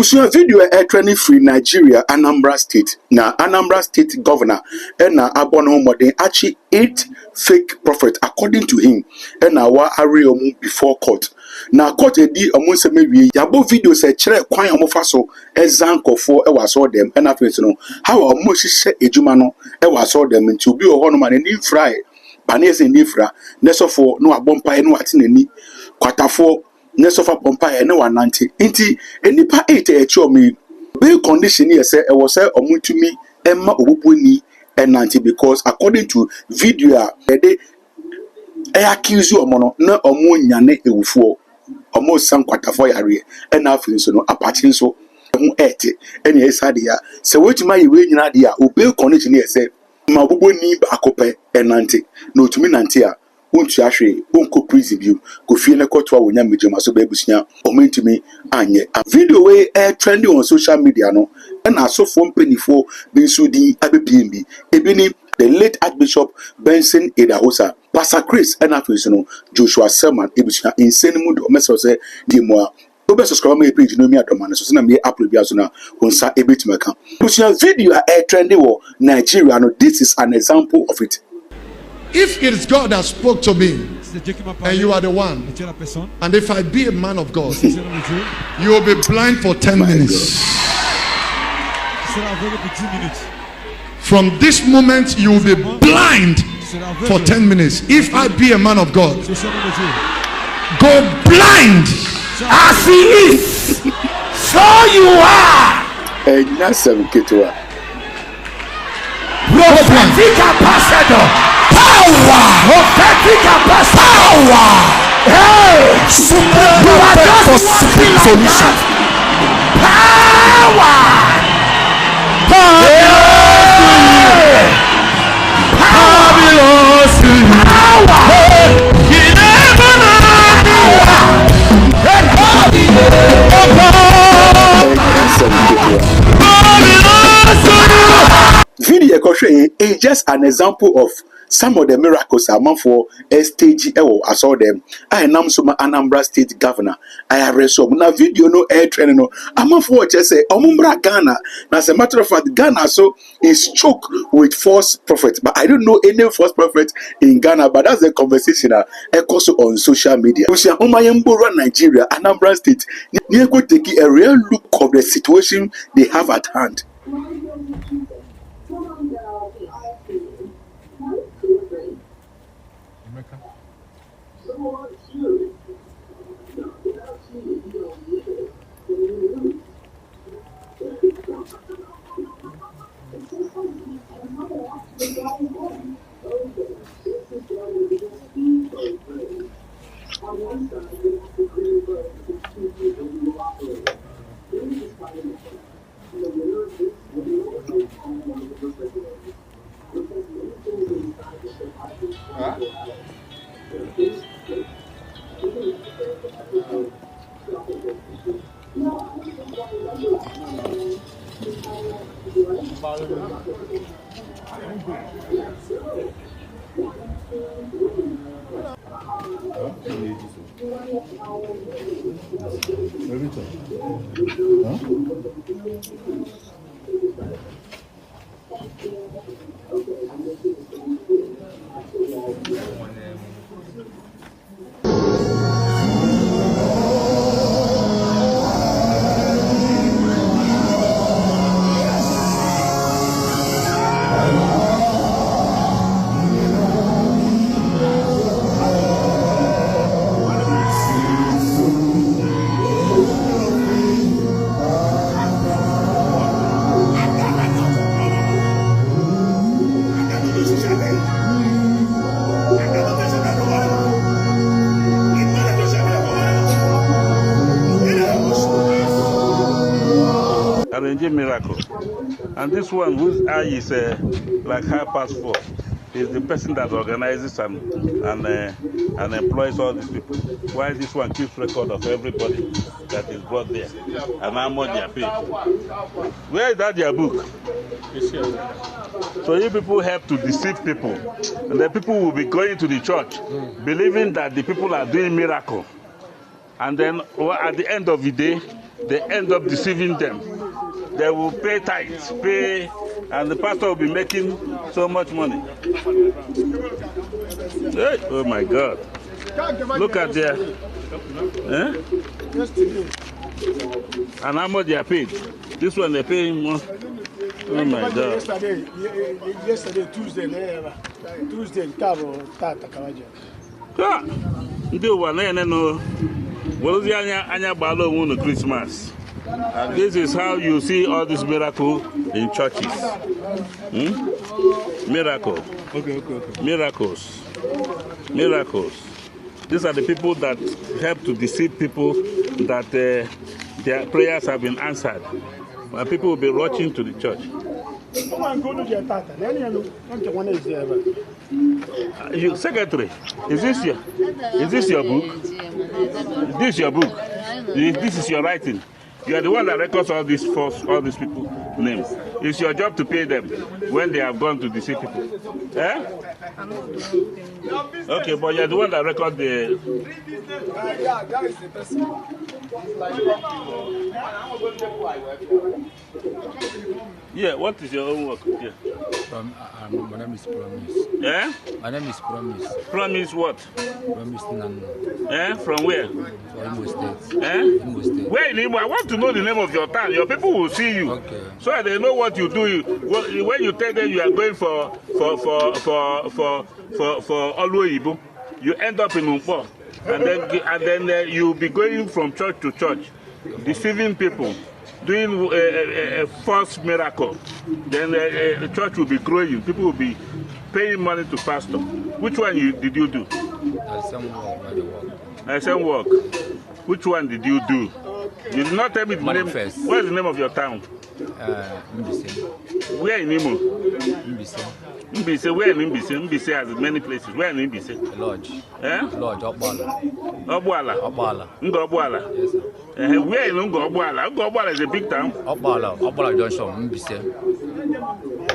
Bushia video trending free Nigeria, Anambra State. Now, Anambra State governor, and now Abono Modern actually 8 fake prophets, according to him, and now Ariomu before court. Now, court a di amunse maybe yabo video say chere kwan amofaso ezanko for e waso them and after no how amoshi se ejuma no e waso them nti obi o hono ma ni fry banese ni fra nesofo no abompa no atenani kwatafo nesofa pompa e ne wanante nti enipa 8 e chi omi be condition here say e was say omutumi emma oboponi enante because according to video they accuse you omo no na omo nyane ewufuo omo san kwatafo yare e na afin so no apache so hu ete ene esade ya se wetima yewe nyina de ya obe condition here say ma oboponi ba akope enante na otumi nante a wontu ahwe wonko prison view ko fie ne kotwa wonya mejema so ba ebusia omentumi anye video we trending on social media no na so for mpanifo bi so di abepmb ebini the late Archbishop Benson Idahosa Pastor Chris and after Joshua Selman ebusia insane mood o message say di mo go be subscribe my page no me adoma so na me upload bia so na wonsa ebetima ka ebusia video trending wo Nigeria no this is an example of it. If it is God that spoke to me, and you are the one, and if I be a man of God, you will be blind for 10 minutes. From this moment, you will be blind for 10 minutes. If I be a man of God, go blind as he is, so you are. And that's a Ketua. Prophetic ambassador. Power! Power! Hey! You are just walking like that. Power! Video is just an example of some of the miracles among for stage I saw them. I am some Anambra State governor. I have read some na video no air training no. Among for just say Omumbra Ghana. As a matter of fact, Ghana so is choked with false prophets. But I don't know any false prophet in Ghana. But that's a conversation also on social media. We say Omayembora Nigeria, Anambra State. They go take a real look of the situation they have at hand. Miracle, and this one whose eye is like 4:30 is the person that organizes and employs all these people. Why this one keeps record of everybody that is brought there and how much they are paid. Where is that their book? So you people help to deceive people, and the people will be going to the church believing that the people are doing miracle, and then at the end of the day they end up deceiving them. They will pay tithes, and the pastor will be making so much money. Hey, oh my God. Look at their... And how much they are paid? This one they pay more. Oh my God. Yesterday, Tuesday, Christmas. And this is how you see all this miracle in churches. Miracle. Okay. Miracles. These are the people that help to deceive people that their prayers have been answered. And people will be rushing to the church. Secretary, is this your book? Is this your book? This is your writing. You are the one that records all these people names. It's your job to pay them when they have gone to deceive people. Okay, but you are the one that records the... that is the person. Yeah, what is your own work? Yeah. My name is Promise. My name is Promise. Promise what? Promise Nano. From where? From Imo State. Imo State. Where in Imo? I want to know the name of your town. Your people will see you. Okay. So they know what you do. When you tell them you are going for Oluoyibo, you end up in Umpo. And then you'll be going from church to church, deceiving people, doing a false miracle. Then the church will be growing. People will be paying money to pastor. Which one did you do? Some work. Which one did you do? You did not tell me the name. What is the name of your town? Mbise. Where in Imo? Mbise. Mbise, where in Mbise? Mbise has many places. Where in Mbise? Lodge. Lodge, Obwala. Obwala? Obwala? Yes, sir. Where in Obwala? Obwala is a big town. Obwala Junction, Mbise.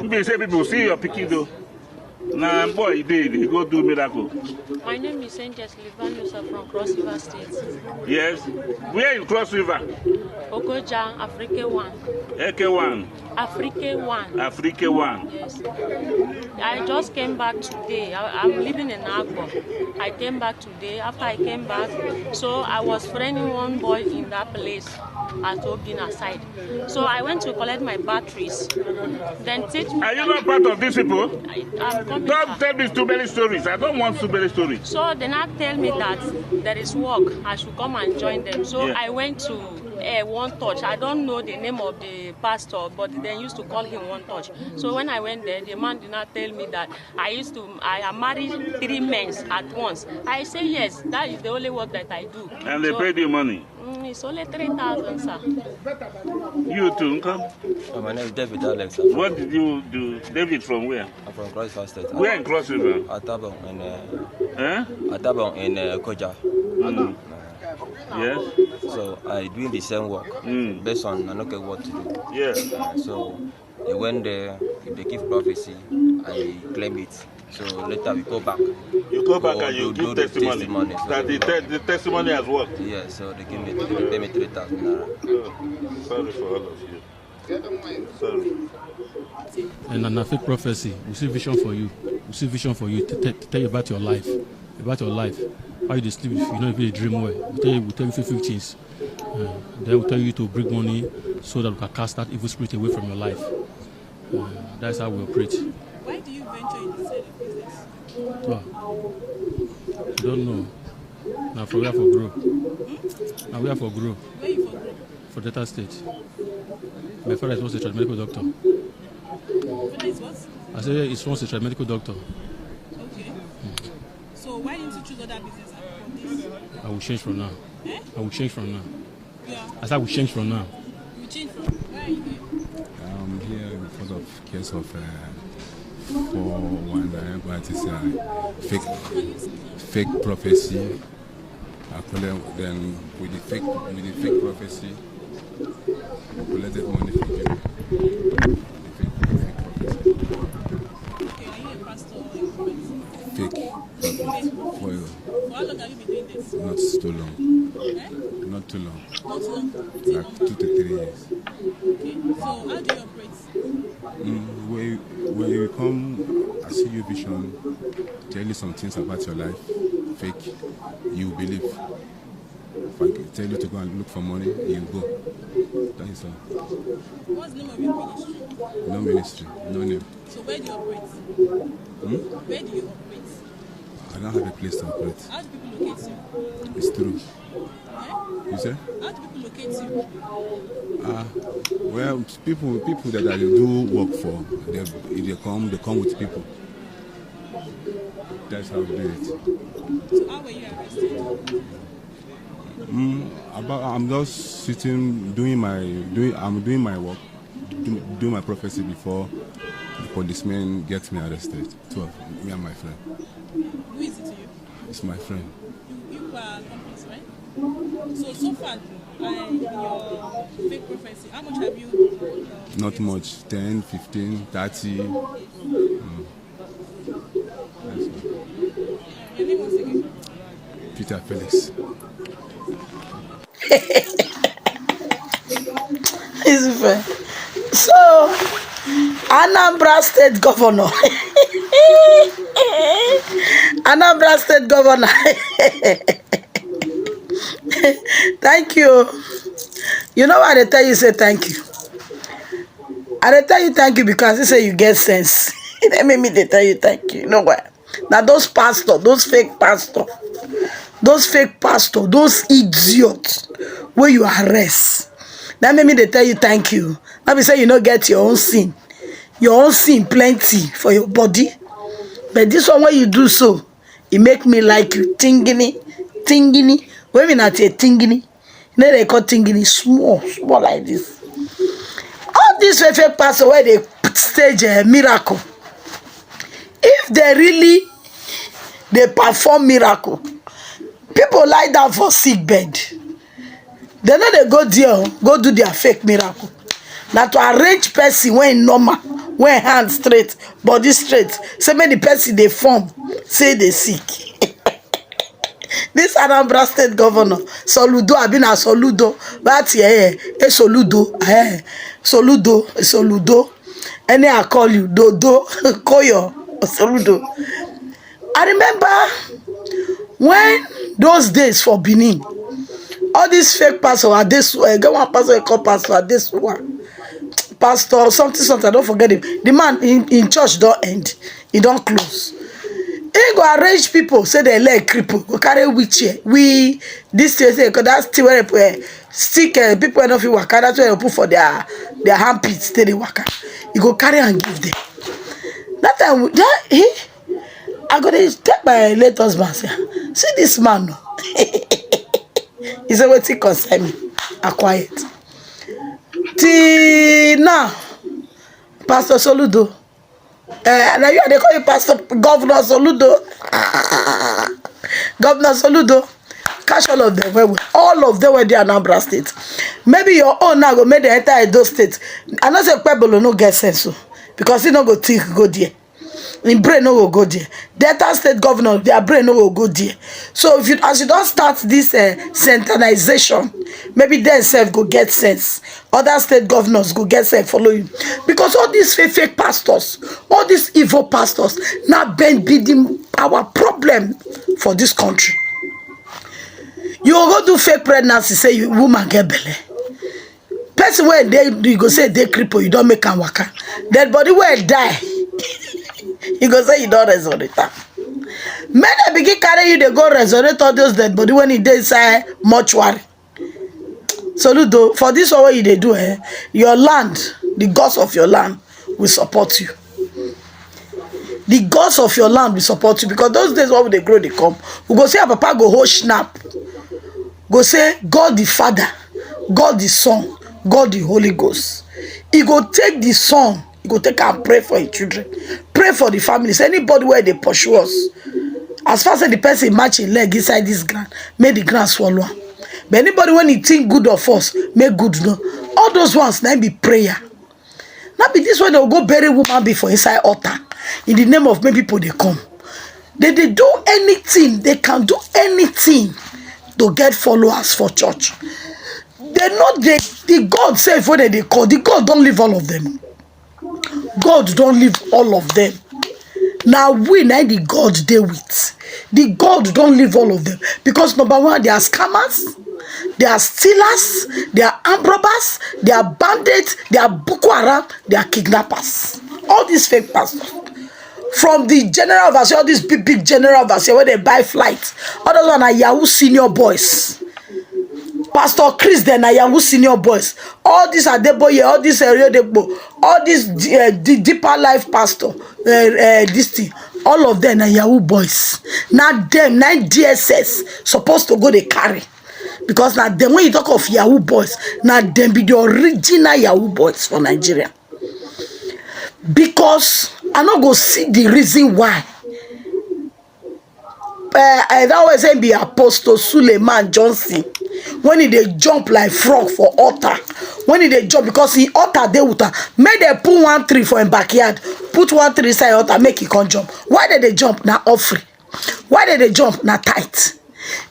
Mbise people see your picking though. Now, boy, they go do miracle. My name is Angel Livanusa from Cross River State. Yes. Where in Cross River? Okoja, Africa 1. Eke 1. Africa 1. Africa 1. Yes. I just came back today. I'm living in Agbo. I came back today. After I came back, so I was friending one boy in that place at Ogina side. So I went to collect my batteries. Then teach me. Are you not part of these people? I'm coming. Don't tell me too many stories. I don't want too many stories. So they now tell me that there is work. I should come and join them. So yeah. I went to One Touch. I don't know the name of the pastor, but they used to call him One Touch. So when I went there, the man did not tell me that I am married 3 men at once. I say yes, that is the only work that I do. And they paid you money? It's only 3,000, sir. You too, huh? My name is David Alex. What did you do? David from where? I'm from Cross River State. Where in Cross River? Atabon in Koja. Yes. So I doing the same work based on I don't know what to do. Yeah. So they went there, they give prophecy, I claim it. So later we go back. You go back and you give testimony. So that the testimony has worked. Yeah, so they pay me 3,000 naira. Oh, sorry for all of you. Sorry. And an fake prophecy, we see vision for you. We see vision for you to tell you about your life. About your life. How you sleep if you know if you dream well. We tell you 50 things. Then we'll tell you to bring money so that we can cast that evil spirit away from your life. That's how we operate. Why do you venture in this side of business? Well, I don't know. Now for where for grow. Now we are for grow. Where you for grow? For Delta State. My father is once a medical doctor. Father is what? I said he's once a medical doctor. Okay. So why didn't you choose other business apart from this? I will change from now. I will change from now. Yeah. I said I will change from now. You change from where are you here? I'm here because of case of 419, but it's fake prophecy. Then with the fake prophecy, we collected money from people. The fake prophecy. Okay, are you a pastor or a prophet? Fake prophecy. For how long have you been doing this? Not too long. Eh? Not too long. Not too long. Till Like number. 2 to 3 years. Okay. So how do you operate? When you come, I see your vision, tell you some things about your life, fake, you believe. If I tell you to go and look for money, you go. That is all. What's the name of your ministry? No ministry, no name. So where do you operate? Where do you operate? I don't have a place to operate. How do people locate you? It's true. Eh? You say? How do people locate you? Well, people that I do work for, they come with people. That's how we do it. So how were you arrested? I'm just sitting, doing my work, doing my prophecy before the policemen get me arrested. Two of me and my friend. Who is it to you? It's my friend. You are accomplice, right? So far, in your fake prophecy, how much have you? Not much, 10, 15, 30. Your name once again? Peter Felix. So, Anambra State Governor. Anambra State Governor. Thank you. You know why they tell you say thank you? And they tell you thank you because they say you get sense. They make me they tell you thank you. You know why? Now those pastors, those fake pastors, those idiots where you arrest. That make me they tell you thank you. Let me say you don't get your own sin. Your own sin plenty for your body. But this one where you do so, it make me like you. Tingini. When we not say tingini, you know they call tingini small like this. All these fake pastors where they stage a miracle. If they perform miracle, people lie down for sick bed. They know they go there, go do their fake miracle. Now to arrange person when normal, when hand straight, body straight, so many person they form, say they sick. This Anambra State Governor, Soludo, I've been a Soludo, but Soludo. And then I call you Dodo, Koyo, Soludo. I remember when those days for Benin, all these fake pastors are this way. Get one pastor called pastor are this one. Pastor something, I don't forget him. The man in church don't end. He don't close. He go arrange people, say they leg cripple, go carry wheelchair. We this say because that's still where stick people enough you waka. That's where they put for their armpits, they waka. You go carry and give them. That time I go to take my late husband say, see this man. He said, wait till concern me. I quiet. Till now, Pastor Soludo. Now you they call you Pastor Governor Soludo. Governor Soludo. Catch all of them. All of them were there in Anambra State. Maybe your own now go make the entire Edo State. I know say Pebble no get sense so. Because he no go think go there. In brain no go there. Delta State Governor, their brain no go there. So if you as you don't start this centralization, maybe then self go get sense. Other state governors go get sense follow you. Because all these fake pastors, all these evil pastors, now been bidding our problem for this country. You go do fake pregnancy, say you woman get belly. Person where you go say they cripple, you don't make am waka. Dead body where die. You go say you don't resurrect am. Men they begin carry you, they go resurrect all those dead body when it dey inside mortuary. Soludo, for this one way they do, your land, the gods of your land will support you. The gods of your land will support you because those days when they grow, they come. We go say, Papa go hold snap. Go say, God the Father, God the Son, God the Holy Ghost. He go take the Son, he go take and pray for his children, pray for the families. Anybody where they pursue us, as far as the person match his leg inside this ground, make the ground swallow. But anybody when he think good of us, make good no. All those ones now be prayer. Now be this one they will go bury woman before inside altar. In the name of many people they come. They do anything. They can do anything to get followers for church. They know the God say when they call, the God don't leave all of them. God don't leave all of them. Now we now the God they with. The God don't leave all of them. Because number one, they are scammers, they are stealers, they are armed robbers, they are bandits, they are Boko Haram, they are kidnappers. All these fake pastors. From the general overseer, all these big general overseer where they buy flights. Others one are Yahoo senior boys. Pastor Chris, then are Yahoo senior boys. All these are Deboye, all these area Debo, all these deeper life pastor, this thing. All of them are Yahoo boys. Now them, now DSS supposed to go they carry. Because now them, when you talk of Yahoo boys, now them be the original Yahoo boys for Nigeria. Because I not go see the reason why. I always say be Apostle Suleiman Johnson when he dey jump like frog for altar. When he dey jump because he altar dey with her. Make they put 1 tree for him backyard. Put 1 tree inside altar. Make he come jump. Why did they jump? Na offering. Why did they jump? Na tithe.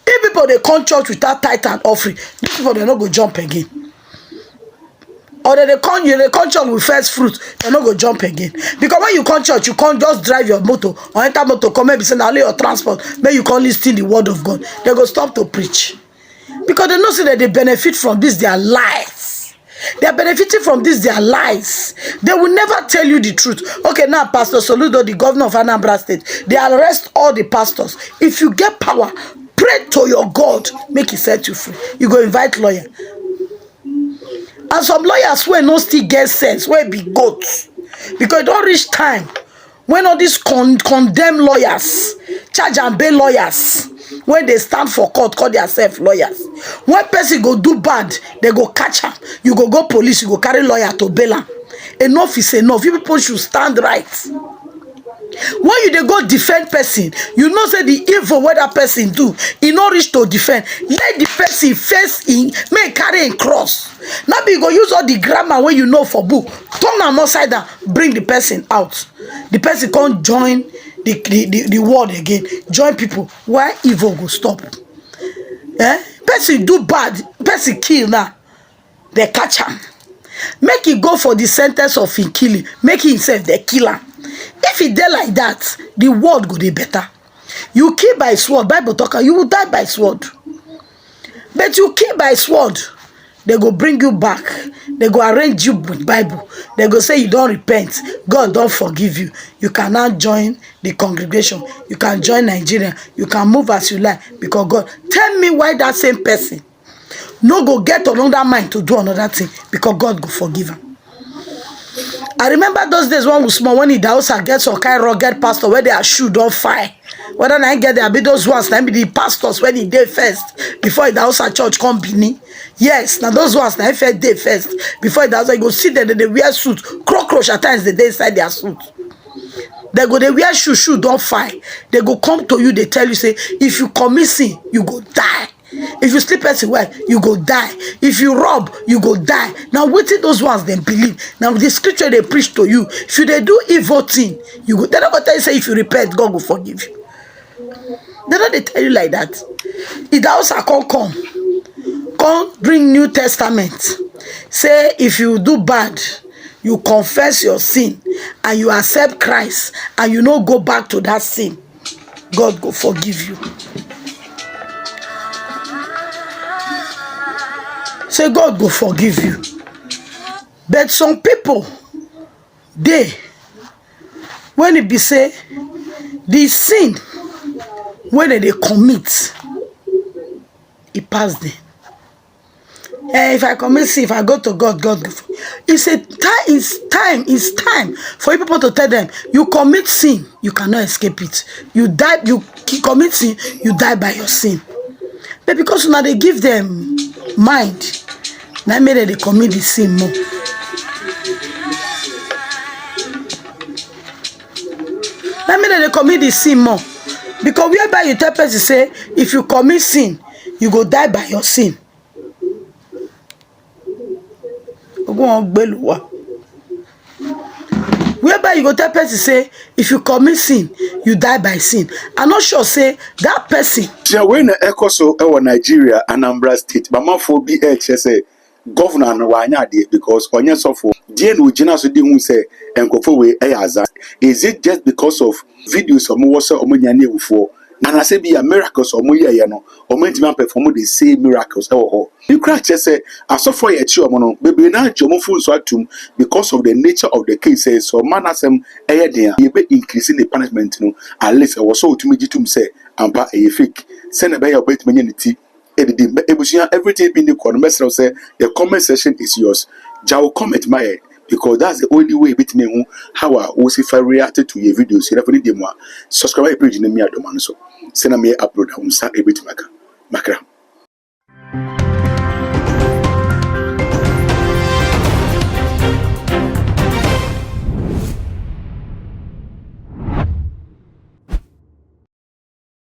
If people they come church without tithe and offering, these people they not go jump again. Or they come church with first fruit, they not go jump again. Because when you come church, you can't just drive your motor or enter motor, come maybe send only your transport, maybe you can't listen the word of God. They go stop to preach. Because they know say that they benefit from this, their lies. They are benefiting from this, their lies. They will never tell you the truth. Okay, now Pastor Soludo, the governor of Anambra State, they arrest all the pastors. If you get power, pray to your God, make he set you free. You go invite lawyer. And some lawyers wey no still get sense, wey be goats, because e don reach time when all these condemn lawyers, charge and bail lawyers, when they stand for court call themselves lawyers. When person go do bad, they go catch am. You go police, you go carry lawyer to bail am. Enough is enough. You people should stand right. When you dey go defend person, you know say the evil wey that person do, e no reach to defend. Let the person face in, make carry him cross. Now be you go use all the grammar wey you know for book, turn am upside down, bring the person out. The person can't join the world again. Join people. Why evil go stop? Person do bad, person kill now, they catch am. Make he go for the sentence of him killing. Make himself the killer. If he dey like that, the world go dey better. You kill by sword, Bible talker, you will die by sword. But you kill by sword, they go bring you back. They go arrange you with Bible. They go say you don't repent. God don't forgive you. You cannot join the congregation. You can join Nigeria. You can move as you like. Because God, tell me why that same person no go get another mind to do another thing. Because God go forgive him. I remember those days when we small, when the house get some kind of rugged pastor where they are shoe don't fire. Whether I get there, be those ones, then be the pastors when he day first before the house church come bini. Yes, now those ones now first day first before the house you go see that they wear suit, cockroach at times they dey inside their suit. They go they wear shoe don't fire. They go come to you, they tell you say if you commit sin, you go die. If you sleep as well, you go die. If you rob, you go die. Now wetin those ones then believe. Now the scripture they preach to you. If you they do evil thing, you go. They don't go tell you say if you repent, God will forgive you. They don't they tell you like that. If the house come bring New Testament. Say if you do bad, you confess your sin and you accept Christ and you no go back to that sin, God will forgive you. Say God will forgive you. But some people, they, when it be say, the sin, when they commit, it pass them. If I commit sin, if I go to God, God will forgive. It's time for you people to tell them, you commit sin, you cannot escape it. You die, you commit sin, you die by your sin. But because now they give them mind, now maybe they commit the sin more. Now maybe they commit the sin more. Because whereby you tell person say, if you commit sin, you go die by your sin. whereby you go tell person say if you commit sin you die by sin. I'm not sure say that person. Yeah, when Ecoso or Nigeria, Anambra State, Bamafo BH say governor no wanya de because onye sofo die no gina so de hu say enkofo we eyaza. Is it just because of videos omo wo say omo nyane ewufo? And I say be a miracles omo ye no omo ntimi perform the same miracles e wo ho. You crack say asofo ye chi omo no bebe na jomo fu so atum because of the nature of the case say so manasem eye den ye be increasing the punishment no at least e wo so otumi gitum say ampa e fake send be your bet menyanity everything being the comment say the comment section is yours. Jaw comment my because that's the only way bit me how I also reacted to your videos. You definitely subscribe page in me adomano so send me upload on sa a bit maka.